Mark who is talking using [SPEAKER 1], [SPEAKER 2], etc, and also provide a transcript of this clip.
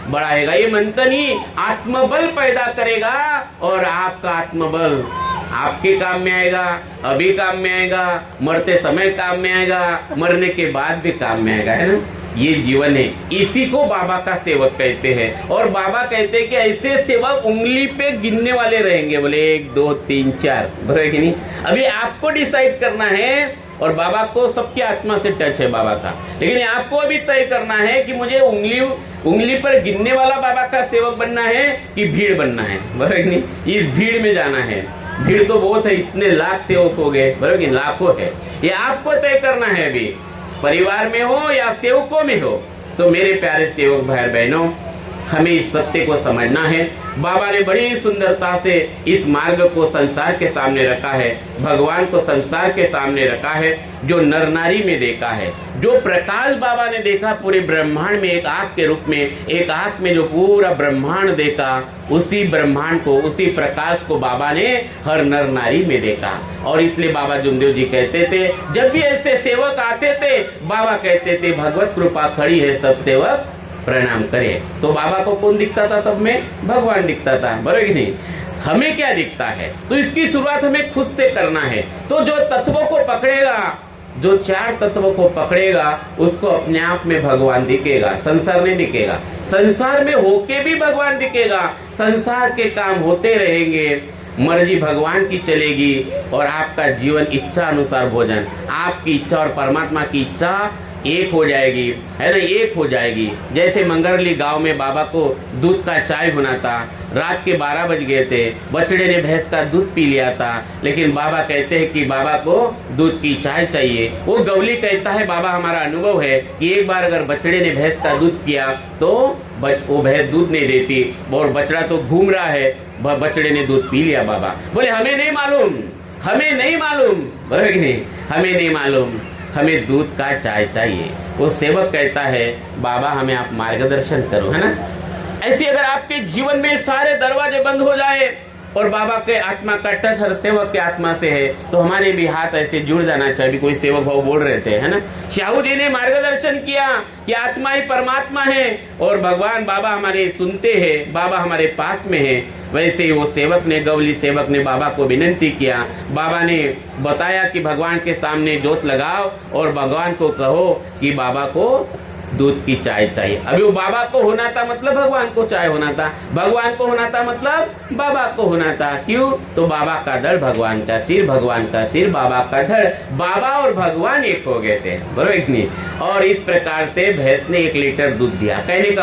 [SPEAKER 1] बढ़ाएगा। ये मंथन ही आत्मबल पैदा करेगा और आपका आत्मबल आपके काम में आएगा, अभी काम में आएगा, मरते समय काम में आएगा, मरने के बाद भी काम में आएगा, है ना। ये जीवन है, इसी को बाबा का सेवक कहते हैं। और बाबा कहते हैं कि ऐसे सेवक उंगली पे गिनने वाले रहेंगे, बोले 1 2 3 4, बराबर कि नहीं। अभी आपको डिसाइड करना है, और बाबा को सबकी आत्मा से टच है बाबा का, लेकिन आपको अभी तय करना है कि मुझे उंगली पर गिनने वाला बाबा का सेवक बनना है कि भीड़ बनना है, बराबर कि नहीं। इस भीड़ में जाना है, भीड़ तो बहुत है, इतने लाख सेवक हो गए, बराबर कि लाखों है। ये आपको तय करना है, अभी परिवार में हो या सेवकों में हो। तो मेरे प्यारे सेवक भाई बहनों, हमें इस सत्य को समझना है। बाबा ने बड़ी सुंदरता से इस मार्ग को संसार के सामने रखा है, भगवान को संसार के सामने रखा है, जो नर नारी में देखा है, जो प्रकाश बाबा ने देखा पूरे ब्रह्मांड में, एक आग के रूप में, एक आग में जो पूरा ब्रह्मांड देखा, उसी ब्रह्मांड को, उसी प्रकाश को बाबा ने हर नर नारी में देखा। और इसलिए बाबा जुमदेव जी कहते थे, जब भी ऐसे सेवक आते थे, बाबा कहते थे भगवत कृपा खड़ी है, सब सेवक प्रणाम करे। तो बाबा को कौन दिखता था सब में? भगवान दिखता था, बराबर कि नहीं। हमें क्या दिखता है? तो इसकी शुरुआत हमें खुद से करना है। तो जो तत्वों को पकड़ेगा, जो 4 तत्वों को पकड़ेगा, उसको अपने आप में भगवान दिखेगा, संसार नहीं दिखेगा। संसार में होके भी भगवान दिखेगा, संसार के काम होते रहेंगे, मर्जी भगवान की चलेगी, और आपका जीवन इच्छा अनुसार भोजन, आपकी इच्छा और परमात्मा की इच्छा एक हो जाएगी, है ना, एक हो जाएगी। जैसे मंगरली गांव में बाबा को दूध का चाय होना था, रात के 12 बज गए थे, बछड़े ने भैंस का दूध पी लिया था, लेकिन बाबा कहते हैं कि बाबा को दूध की चाय चाहिए। वो गवली कहता है, बाबा हमारा अनुभव है कि एक बार अगर बछड़े ने भैंस का दूध पिया तो वो भैंस दूध नहीं देती, और बछड़ा तो घूम रहा है, बछड़े ने दूध पी लिया। बाबा बोले हमें नहीं मालूम, हमें नहीं मालूम, बराबर कि नहीं, हमें नहीं मालूम, हमें दूध का चाय चाहिए। वो सेवक कहता है, बाबा हमें आप मार्गदर्शन करो, है ना। ऐसे अगर आपके जीवन में सारे दरवाजे बंद हो जाए और बाबा के आत्मा का टच हर सेवक के आत्मा से है, तो हमारे भी हाथ ऐसे जुड़ जाना चाहिए। कोई सेवक भाव बोल रहे थे, है ना, शाहू जी ने मार्गदर्शन किया कि आत्मा ही परमात्मा है और भगवान बाबा हमारे सुनते हैं, बाबा हमारे पास में है। वैसे ही वो सेवक ने, गवली सेवक ने बाबा को विनती किया। बाबा ने बताया कि भगवान के सामने जोत लगाओ और भगवान को कहो कि बाबा को दूध की चाय चाहिए। अभी वो बाबा को होना था मतलब भगवान को चाय होना था, भगवान को होना था मतलब बाबा को होना था। क्यों? तो बाबा का धड़, भगवान का सिर, भगवान का सिर, बाबा का धड़, बाबा और भगवान एक हो गए थे, बराबर कि नहीं। और इस प्रकार से भैंस ने 1 लीटर दूध दिया। कहने का